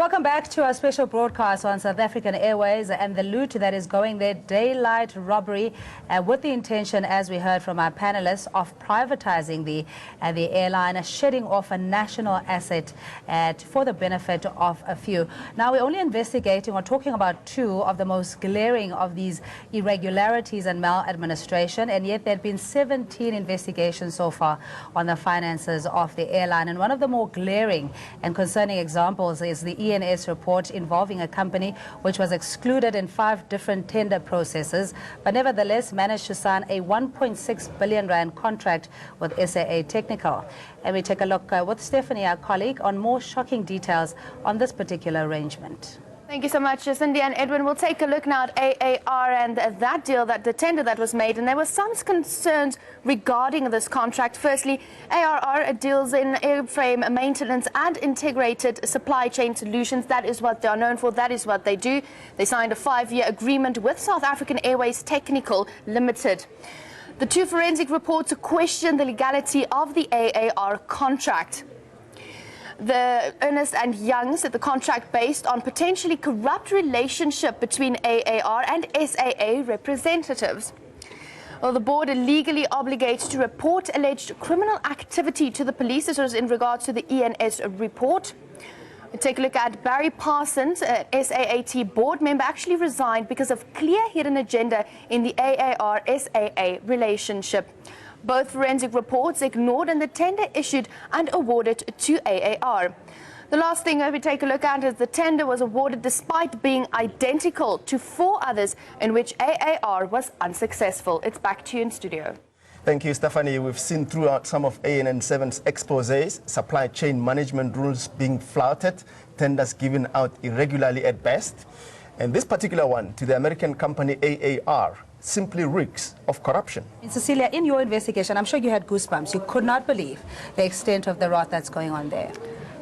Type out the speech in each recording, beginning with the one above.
Welcome back to our special broadcast on South African Airways and the loot that is going there, daylight robbery, with the intention, as we heard from our panelists, of privatizing the airline, shedding off a national asset for the benefit of a few. Now, we're only investigating or talking about two of the most glaring of these irregularities and maladministration, and yet there have been 17 investigations so far on the finances of the airline. And one of the more glaring and concerning examples is the ENS report involving a company which was excluded in 5 different tender processes, but nevertheless managed to sign a 1.6 billion rand contract with SAA Technical. And we take a look with Stephanie, our colleague, on more shocking details on this particular arrangement. Thank you so much, Cindy and Edwin. We'll take a look now at AAR and that deal, the tender that was made. And there were some concerns regarding this contract. Firstly, ARR deals in airframe maintenance and integrated supply chain solutions. That is what they are known for. That is what they do. They signed a 5-year agreement with South African Airways Technical Limited. The 2 forensic reports question the legality of the AAR contract. The Ernst & Young said the contract based on potentially corrupt relationship between AAR and SAA representatives. Well, the board are legally obligated to report alleged criminal activity to the police. This was in regards to the ENS report. We'll take a look at Barry Parsons, SAAT board member, actually resigned because of clear hidden agenda in the AAR-SAA relationship. Both forensic reports ignored and the tender issued and awarded to AAR. The last thing we take a look at is the tender was awarded despite being identical to 4 others in which AAR was unsuccessful. It's back to you in studio. Thank you, Stephanie. We've seen throughout some of ANN7's exposés, supply chain management rules being flouted, tenders given out irregularly at best. And this particular one to the American company AAR simply reeks of corruption. And Cecilia, in your investigation, I'm sure you had goosebumps. You could not believe the extent of the rot that's going on there.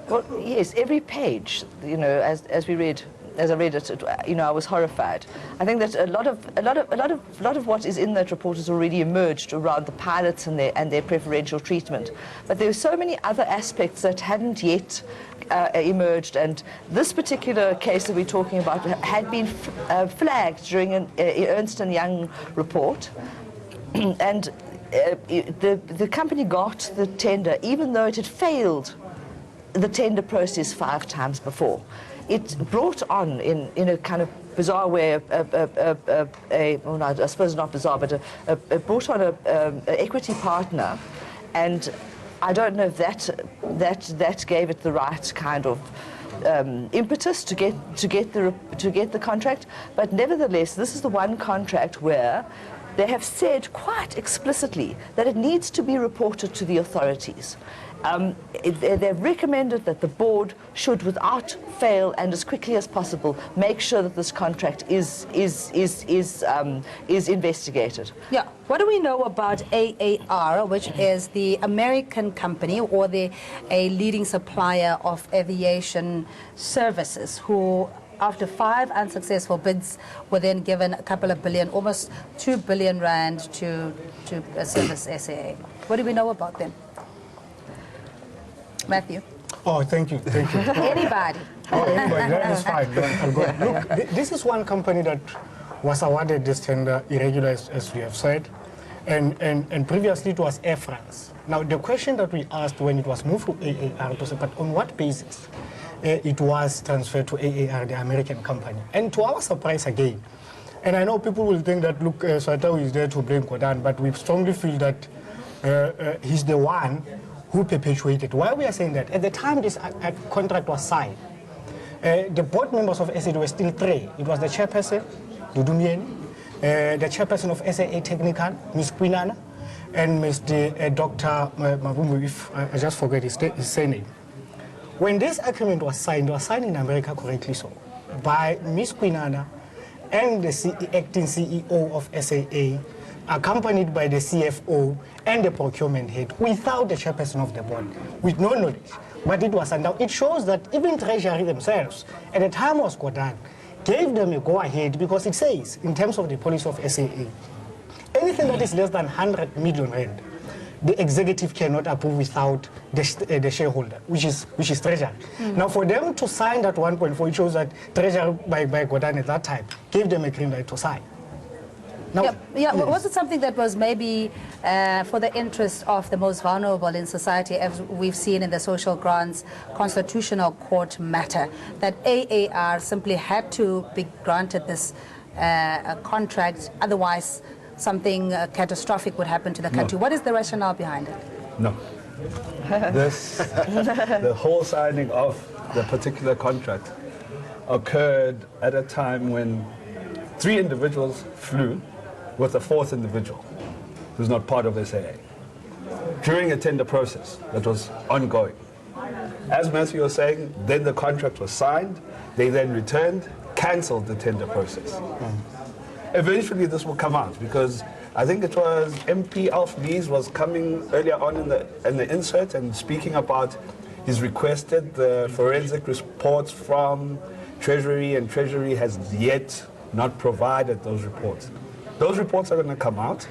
Well, yes, every page, you know, as I read it, you know, I was horrified. I think that a lot of what is in that report has already emerged around the pilots and their preferential treatment. But there are so many other aspects that hadn't yet emerged, and this particular case that we're talking about had been flagged during an Ernst & Young report, and the company got the tender even though it had failed the tender process 5 times before. It brought on, in a kind of bizarre way, well, no, I suppose not bizarre, but it brought on an equity partner, and I don't know if that gave it the right kind of impetus to get the contract. But nevertheless, this is the one contract where they have said quite explicitly that it needs to be reported to the authorities. They've recommended that the board should, without fail and as quickly as possible, make sure that this contract is investigated. Yeah. What do we know about AAR, which is the American company or a leading supplier of aviation services, who after 5 unsuccessful bids were then given a couple of billion, almost 2 billion rand to service SAA? What do we know about them? Matthew? Oh, thank you. Anybody? Oh, anybody, that is fine. I'll go. Look, this is one company that was awarded this tender irregular, as we have said, and previously it was Air France. Now, the question that we asked when it was moved to AAR was, but on what basis it was transferred to AAR, the American company? And to our surprise again, and I know people will think that, look, Swatau is there to blame Kodan, but we strongly feel that he's the one who perpetuated. Why we are saying that? At the time this contract was signed, the board members of SAA were still 3. It was the chairperson, Dudu Mieni, the chairperson of SAA Technical, Ms. Quinana, and Mr. Dr. Mavumbu, if I just forget his surname. When this agreement was signed, it was signed in America, correctly so, by Ms. Quinana and the acting CEO of SAA, accompanied by the CFO and the procurement head, without the chairperson of the board, with no knowledge. But it was, and now it shows that even Treasury themselves, at the time was Kodan, gave them a go-ahead, because it says, in terms of the policy of SAA, anything that is less than 100 million rand the executive cannot approve without the shareholder, which is Treasury. Now, for them to sign that 1.4, it shows that Treasury, by Godani at that time, gave them a green light to sign. Now, yes. Was it something that was maybe for the interest of the most vulnerable in society, as we've seen in the social grants constitutional court matter, that AAR simply had to be granted this contract, otherwise something catastrophic would happen to the country? No. What is the rationale behind it? No. The whole signing of the particular contract occurred at a time when 3 individuals flew with a 4th individual who's not part of SAA during a tender process that was ongoing. As Matthew was saying, then the contract was signed, they then returned, cancelled the tender process. Eventually this will come out because I think it was MP Alf Lees was coming earlier on in the insert and speaking about he's requested the forensic reports from Treasury, and Treasury has yet not provided those reports. Those reports are going to come out.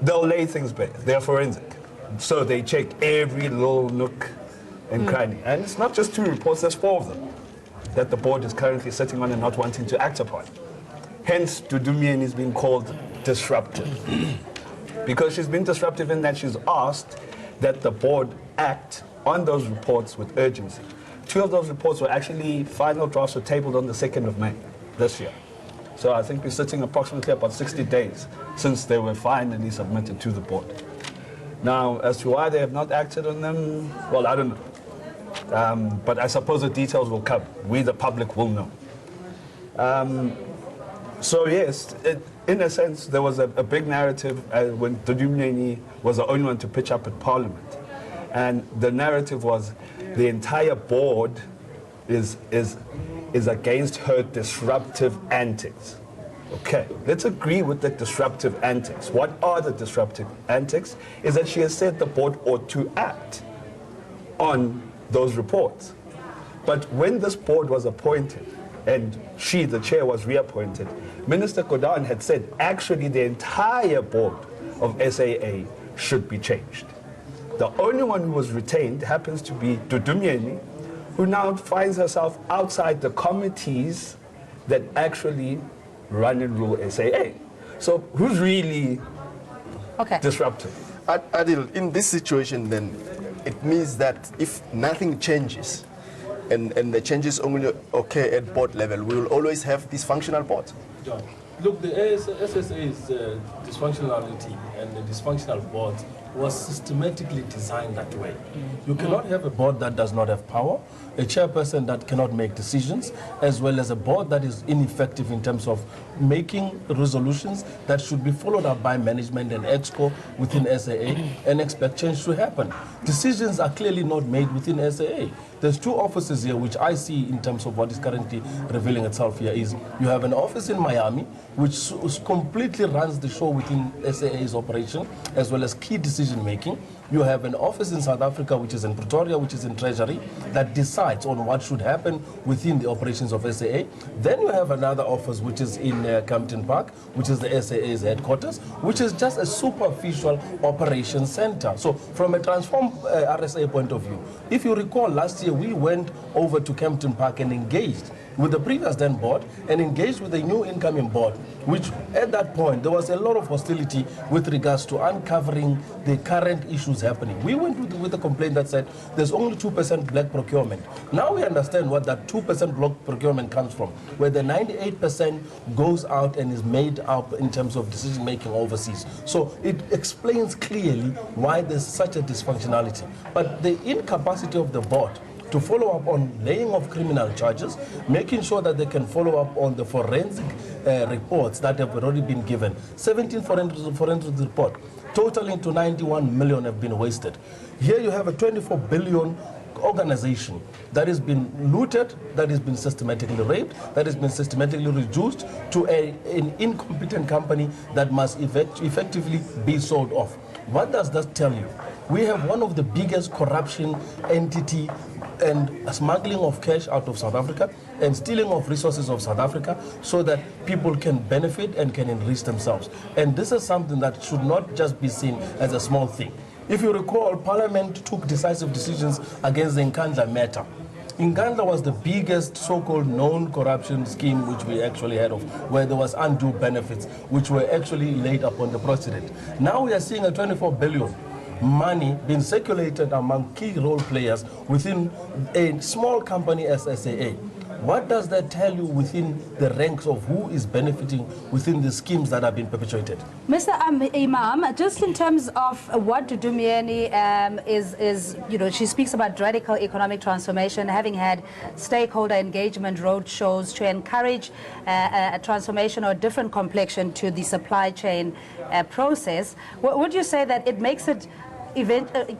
They'll lay things bare. They're forensic. So they check every little nook and cranny. And it's not just 2 reports, there's 4 of them that the board is currently sitting on and not wanting to act upon. Hence, Dudumien is being called disruptive. Because she's been disruptive in that she's asked that the board act on those reports with urgency. 2 of those reports were actually, final drafts were tabled on the 2nd of May this year. So I think we're sitting approximately about 60 days since they were finally submitted to the board. Now, as to why they have not acted on them, well, I don't know. But I suppose the details will come. We, the public, will know. So yes, in a sense, there was a big narrative when Dudumeni was the only one to pitch up at Parliament. And the narrative was the entire board is against her disruptive antics. Okay, let's agree with the disruptive antics. What are the disruptive antics? Is that she has said the board ought to act on those reports. But when this board was appointed, and she, the chair, was reappointed, Minister Godan had said, actually, the entire board of SAA should be changed. The only one who was retained happens to be Dudumeni, who now finds herself outside the committees that actually run and rule SAA. So who's really disruptive? Adil, in this situation then, it means that if nothing changes, and the changes only occur at board level, we will always have dysfunctional boards. Yeah. Look, the SSA's dysfunctionality and the dysfunctional board was systematically designed that way. You cannot have a board that does not have power, a chairperson that cannot make decisions, as well as a board that is ineffective in terms of making resolutions that should be followed up by management and exco within SAA and expect change to happen. Decisions are clearly not made within SAA. There's 2 offices here which I see in terms of what is currently revealing itself here is you have an office in Miami which completely runs the show within SAA's operation as well as key decision making. You have an office in South Africa which is in Pretoria, which is in Treasury, that decides on what should happen within the operations of SAA. Then you have another office which is in Campton Park, which is the SAA's headquarters, which is just a superficial operation center. So from a transformed RSA point of view, if you recall last year we went over to Campton Park and engaged with the previous then board and engaged with the new incoming board, which at that point there was a lot of hostility with regards to uncovering the current issues happening. We went with a complaint that said there's only 2% black procurement. Now we understand what that 2% black procurement comes from, where the 98% goes out and is made up in terms of decision making overseas. So it explains clearly why there's such a dysfunctionality. But the incapacity of the board to follow up on laying of criminal charges, making sure that they can follow up on the forensic reports that have already been given. 17 forensic reports, totaling to 91 million have been wasted. Here you have a 24 billion organization that has been looted, that has been systematically raped, that has been systematically reduced to an incompetent company that must effectively be sold off. What does that tell you? We have one of the biggest corruption entity and smuggling of cash out of South Africa and stealing of resources of South Africa so that people can benefit and can enrich themselves. And this is something that should not just be seen as a small thing. If you recall, Parliament took decisive decisions against the Nkandla matter. Nkandla was the biggest so-called known corruption scheme which we actually had of, where there was undue benefits which were actually laid upon the president. Now we are seeing a 24 billion money being circulated among key role players within a small company as SAA. What does that tell you within the ranks of who is benefiting within the schemes that have been perpetuated? Mr. Imam, just in terms of what Dumieni is, you know, she speaks about radical economic transformation, having had stakeholder engagement roadshows to encourage a transformation or a different complexion to the supply chain process. Would you say that it makes it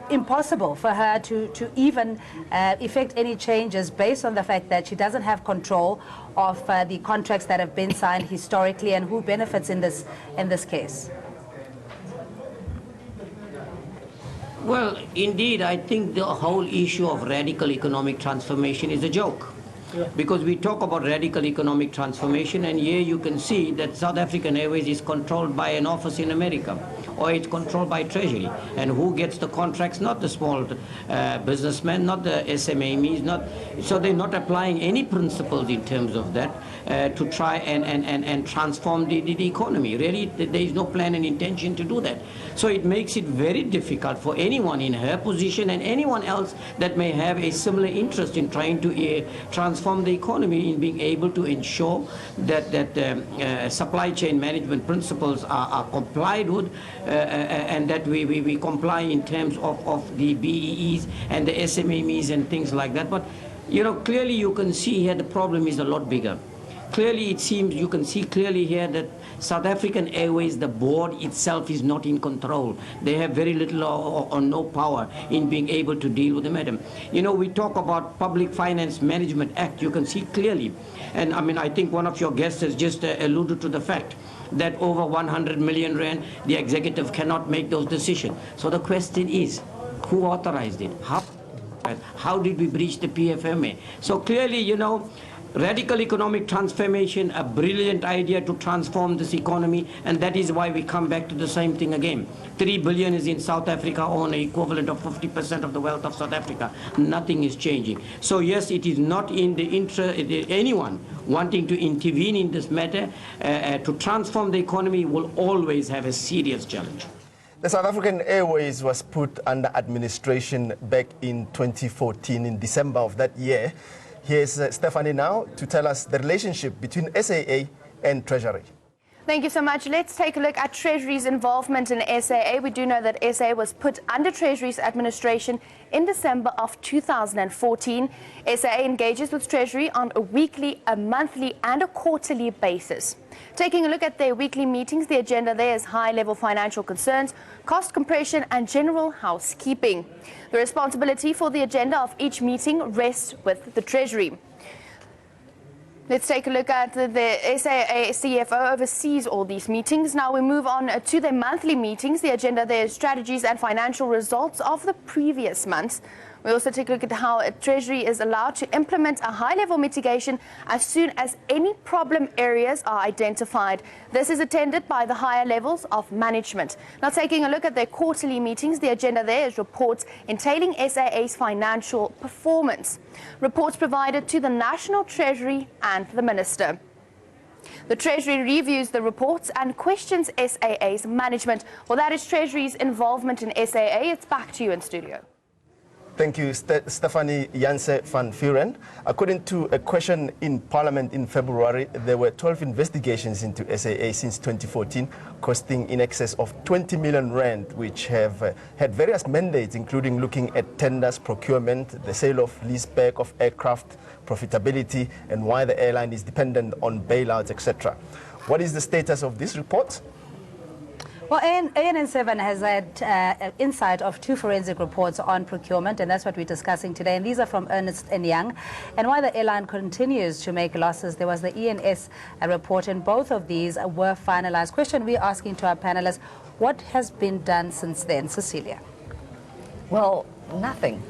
impossible for her to even effect any changes based on the fact that she doesn't have control of the contracts that have been signed historically, and who benefits in this case? Well, indeed, I think the whole issue of radical economic transformation is a joke. Yeah. Because we talk about radical economic transformation, and here you can see that South African Airways is controlled by an office in America, or it's controlled by Treasury. And who gets the contracts? Not the small businessmen, not the SMEs, so they're not applying any principles in terms of that to try and transform the economy. Really, there is no plan and intention to do that. So it makes it very difficult for anyone in her position and anyone else that may have a similar interest in trying to transform the economy, in being able to ensure that supply chain management principles are complied with, and that we comply in terms of the BEEs and the SMEs and things like that. But, you know, clearly you can see here the problem is a lot bigger. Clearly it seems, you can see clearly here that South African Airways, the board itself is not in control. They have very little or no power in being able to deal with the matter. You know, we talk about Public Finance Management Act, you can see clearly. And I mean, I think one of your guests has just alluded to the fact that over 100 million rand, the executive cannot make those decisions. So the question is, who authorized it? How did we breach the PFMA? So clearly, you know, radical economic transformation, a brilliant idea to transform this economy, and that is why we come back to the same thing again. 3 billion is in South Africa, on an equivalent of 50% of the wealth of South Africa. Nothing is changing. So yes, it is not in the interest of anyone wanting to intervene in this matter. To transform the economy will always have a serious challenge. The South African Airways was put under administration back in 2014, in December of that year. Here's Stephanie now to tell us the relationship between SAA and Treasury. Thank you so much. Let's take a look at Treasury's involvement in SAA. We do know that SAA was put under Treasury's administration in December of 2014. SAA engages with Treasury on a weekly, a monthly and a quarterly basis. Taking a look at their weekly meetings, the agenda there is high-level financial concerns, cost compression and general housekeeping. The responsibility for the agenda of each meeting rests with the Treasury. Let's take a look at the SAA CFO oversees all these meetings. Now we move on to their monthly meetings. The agenda there is strategies and financial results of the previous months. We also take a look at how Treasury is allowed to implement a high-level mitigation as soon as any problem areas are identified. This is attended by the higher levels of management. Now, taking a look at their quarterly meetings, the agenda there is reports entailing SAA's financial performance. Reports provided to the National Treasury and the Minister. The Treasury reviews the reports and questions SAA's management. Well, that is Treasury's involvement in SAA. It's back to you in studio. Thank you, Stephanie Janse van Vuren. According to a question in Parliament in February, there were 12 investigations into SAA since 2014, costing in excess of 20 million rand, which have had various mandates, including looking at tenders, procurement, the sale of leaseback of aircraft, profitability, and why the airline is dependent on bailouts, etc. What is the status of this report? Well, ANN7 has had insight of 2 forensic reports on procurement, and that's what we're discussing today. And these are from Ernst & Young. And why the airline continues to make losses, there was the ENS report, and both of these were finalized. Question we're asking to our panelists, what has been done since then? Cecilia. Well, nothing.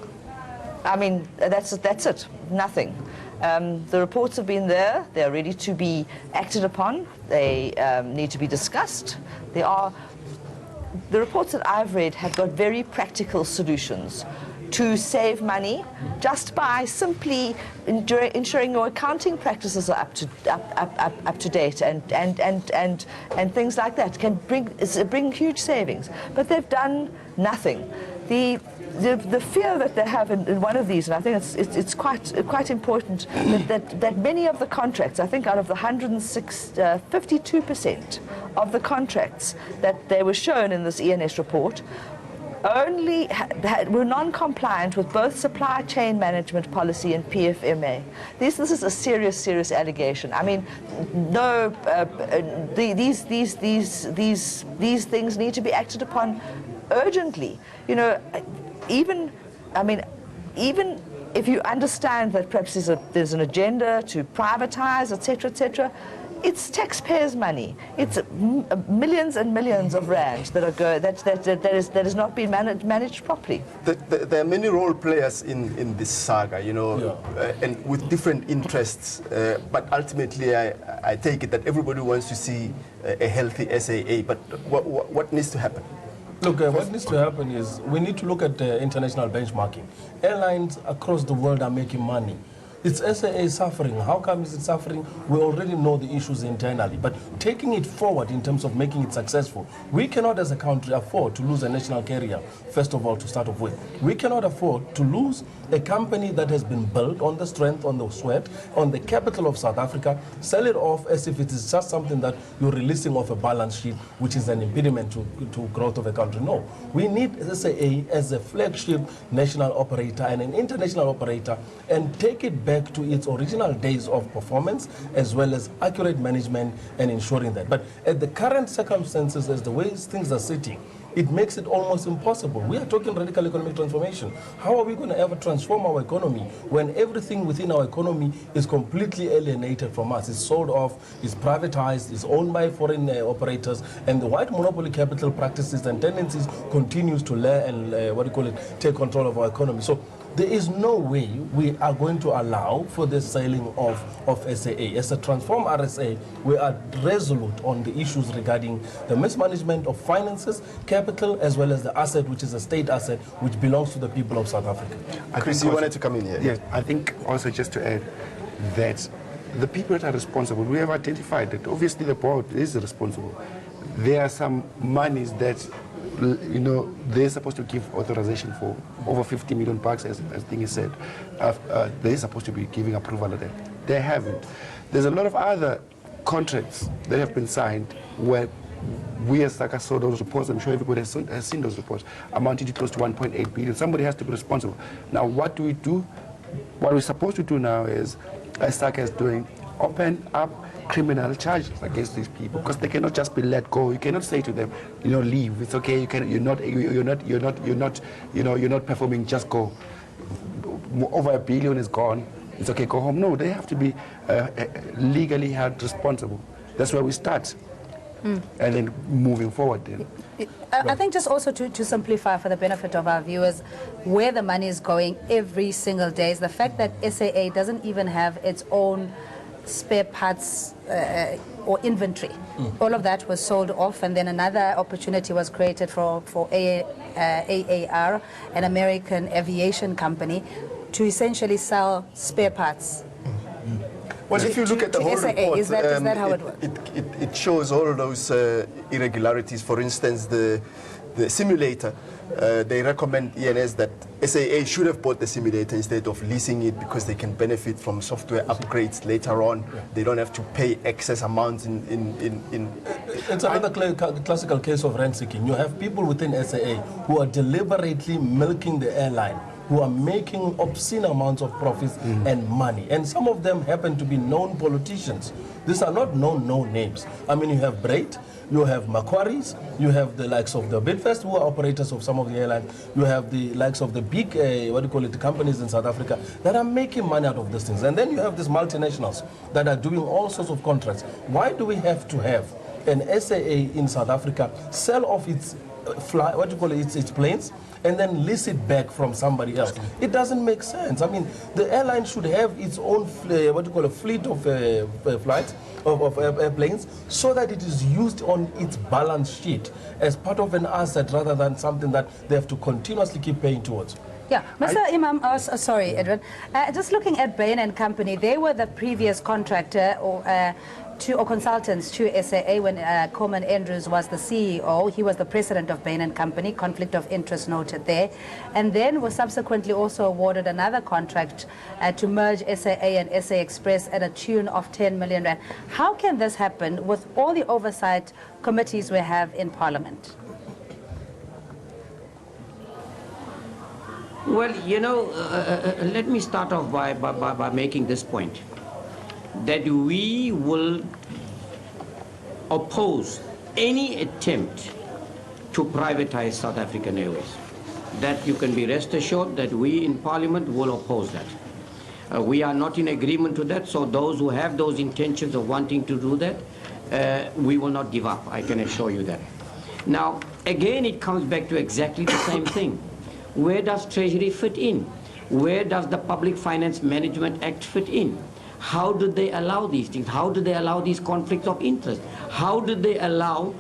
I mean, that's it, nothing. The reports have been there. They're ready to be acted upon. They need to be discussed. There are the reports that I've read have got very practical solutions to save money just by simply ensuring your accounting practices are up to date and things like that can bring huge savings. But they've done nothing. The fear that they have in one of these, and I think it's quite important, that many of the contracts, I think out of the 52% of the contracts that they were shown in this ENS report, only were non-compliant with both supply chain management policy and PFMA. This is a serious allegation. I mean, no, these things need to be acted upon urgently. You know, even if you understand that perhaps there's an agenda to privatize, etc., it's taxpayers' money. It's millions and millions of rands that is not being managed properly. There are many role players in this saga, you know, and with different interests. But ultimately, I take it that everybody wants to see a healthy SAA. But what needs to happen? Look, what needs to happen is we need to look at international benchmarking. Airlines across the world are making money. It's SAA suffering. How come is it suffering? We already know the issues internally, but taking it forward in terms of making it successful, we cannot as a country afford to lose a national carrier, first of all, to start off with. We cannot afford to lose a company that has been built on the strength, on the sweat, on the capital of South Africa, sell it off as if it is just something that you're releasing off a balance sheet, which is an impediment to growth of a country. No, we need SAA as a flagship national operator and an international operator and take it back to its original days of performance as well as accurate management and ensuring that. But at the current circumstances, as the way things are sitting, it makes it almost impossible. We are talking radical economic transformation. How are we going to ever transform our economy when everything within our economy is completely alienated from us? It's sold off, it's privatized, it's owned by foreign operators, and the white monopoly capital practices and tendencies continues to take control of our economy. So there is no way we are going to allow for the selling of SAA. As a transform RSA, we are resolute on the issues regarding the mismanagement of finances, capital, as well as the asset, which is a state asset, which belongs to the people of South Africa. Chris, you wanted to come in here? Yes, I think also just to add that the people that are responsible, we have identified that obviously the board is responsible. There are some monies that, you know, they're supposed to give authorization for over 50 million bucks, as Dingy said. They're supposed to be giving approval of that. They haven't. There's a lot of other contracts that have been signed where we as SACA saw those reports. I'm sure everybody has seen those reports, amounting to close to 1.8 billion. Somebody has to be responsible. Now, what do we do? What we're supposed to do now is, as SACA is doing, open up criminal charges against these people, because they cannot just be let go. You cannot say to them, you know, leave. It's okay. You're not performing. Just go. Over $1 billion is gone. It's okay. Go home. No, they have to be legally held responsible. That's where we start, and then moving forward. Then. I think just also to simplify for the benefit of our viewers, where the money is going every single day is the fact that SAA doesn't even have its own spare parts or inventory. All of that was sold off, and then another opportunity was created for AAR, an American aviation company, to essentially sell spare parts. Well, if you look at the whole SAA, report, is that how it works? It shows all those irregularities. For instance, the simulator, they recommend ENS that SAA should have bought the simulator instead of leasing it, because they can benefit from software upgrades later on. They don't have to pay excess amounts It's another classical case of rent seeking. You have people within SAA who are deliberately milking the airline, who are making obscene amounts of profits and money. And some of them happen to be known politicians. These are not known names. I mean, you have Braid, you have Macquarie's, you have the likes of the Bidfest, who are operators of some of the airlines, you have the likes of the big, companies in South Africa that are making money out of these things. And then you have these multinationals that are doing all sorts of contracts. Why do we have to have an SAA in South Africa sell off its its planes and then lease it back from somebody else? It doesn't make sense. I mean, the airline should have its own fleet of flights, of airplanes so that it is used on its balance sheet as part of an asset rather than something that they have to continuously keep paying towards. Yeah, Mr. Imam, sorry, Edwin. Just looking at Bain and Company, they were the previous contractor or consultants to SAA when Coleman Andrews was the CEO. He was the president of Bain and Company, conflict of interest noted there, and then was subsequently also awarded another contract to merge SAA and SA Express at a tune of 10 million rand. How can this happen with all the oversight committees we have in Parliament? Well, you know, let me start off by making this point, that we will oppose any attempt to privatize South African Airways. That you can be rest assured that we in Parliament will oppose that. We are not in agreement to that, so those who have those intentions of wanting to do that, we will not give up, I can assure you that. Now, again, it comes back to exactly the same thing. Where does Treasury fit in? Where does the Public Finance Management Act fit in? How do they allow these things? How do they allow these conflicts of interest? How do they allow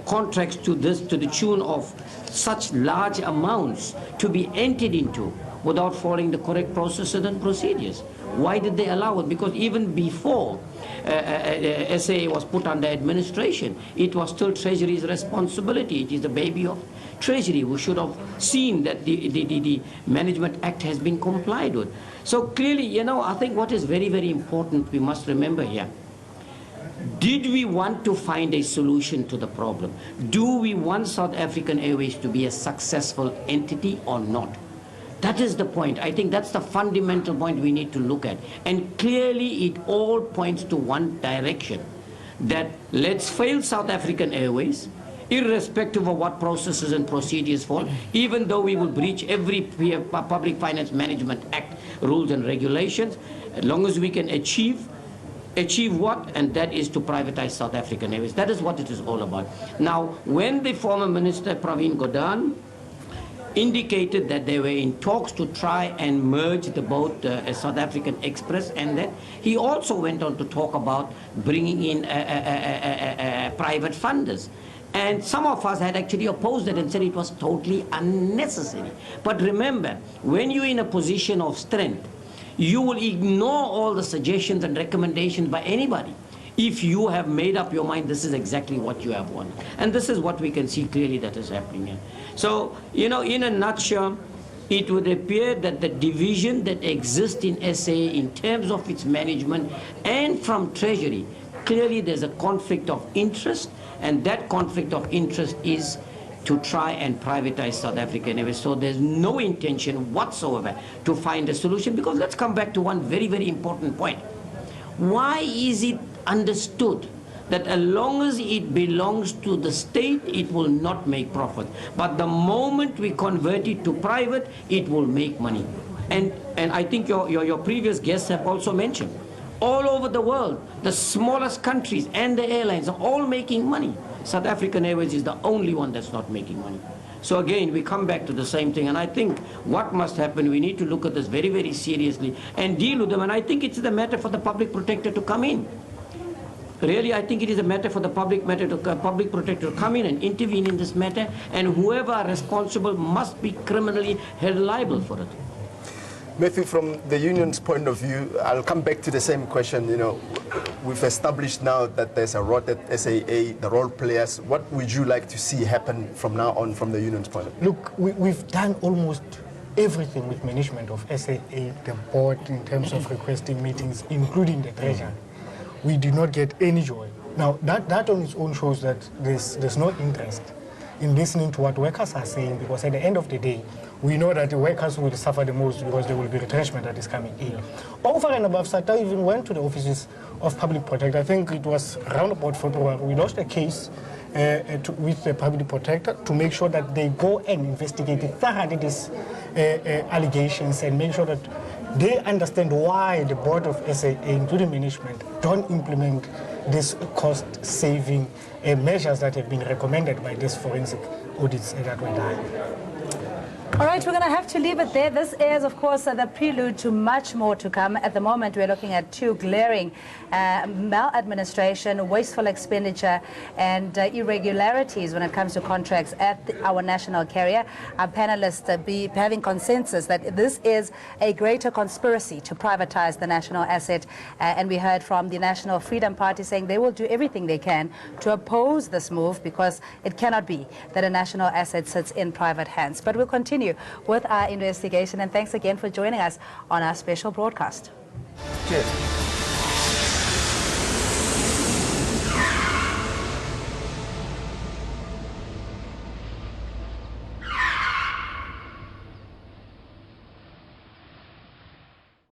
contracts to the tune of such large amounts to be entered into without following the correct processes and procedures? Why did they allow it? Because even before SAA was put under administration, it was still Treasury's responsibility. It is the baby of Treasury, who should have seen that the Management Act has been complied with. So clearly, you know, I think what is very, very important we must remember here, did we want to find a solution to the problem? Do we want South African Airways to be a successful entity or not? That is the point. I think that's the fundamental point we need to look at. And clearly it all points to one direction, that let's fail South African Airways, irrespective of what processes and procedures fall, even though we will breach every Public Finance Management Act rules and regulations, as long as we can achieve what? And that is to privatize South African Airways. That is what it is all about. Now, when the former Minister Pravin Gordhan indicated that they were in talks to try and merge the both South African Express, and that he also went on to talk about bringing in private funders. And some of us had actually opposed it and said it was totally unnecessary. But remember, when you're in a position of strength, you will ignore all the suggestions and recommendations by anybody if you have made up your mind this is exactly what you have wanted. And this is what we can see clearly that is happening here. So, you know, in a nutshell, it would appear that the division that exists in SA in terms of its management and from Treasury, clearly there's a conflict of interest, and that conflict of interest is to try and privatize South African Airways. So there's no intention whatsoever to find a solution, because let's come back to one very, very important point. Why is it understood that as long as it belongs to the state, it will not make profit, but the moment we convert it to private, it will make money? And I think your previous guests have also mentioned, all over the world, the smallest countries and the airlines are all making money. South African Airways is the only one that's not making money. So again, we come back to the same thing, and I think what must happen, we need to look at this very, very seriously and deal with them, and I think it's the matter for the public protector to come in. Really, I think it is a matter for the public protector to come in and intervene in this matter, and whoever are responsible must be criminally held liable for it. Matthew, from the union's point of view, I'll come back to the same question. You know, we've established now that there's a rot at SAA, the role players. What would you like to see happen from now on from the union's point of view? Look, we've done almost everything with management of SAA, the board, in terms of requesting meetings, including the treasury. We did not get any joy. Now, that on its own shows that there's no interest in listening to what workers are saying, because at the end of the day, we know that the workers will suffer the most because there will be retrenchment that is coming in. Over and above, SATA even went to the offices of Public Protector. I think it was around about February. We lost a case with the Public Protector to make sure that they go and investigate thoroughly these allegations and make sure that they understand why the board of SAA, including management, don't implement these cost-saving measures that have been recommended by these forensic audits that were done. All right, we're going to have to leave it there. This is, of course, the prelude to much more to come. At the moment, we're looking at two glaring maladministration, wasteful expenditure, and irregularities when it comes to contracts at our national carrier. Our panelists be having consensus that this is a greater conspiracy to privatize the national asset. And we heard from the National Freedom Party saying they will do everything they can to oppose this move because it cannot be that a national asset sits in private hands. But we'll continue with our investigation, and thanks again for joining us on our special broadcast. Cheers.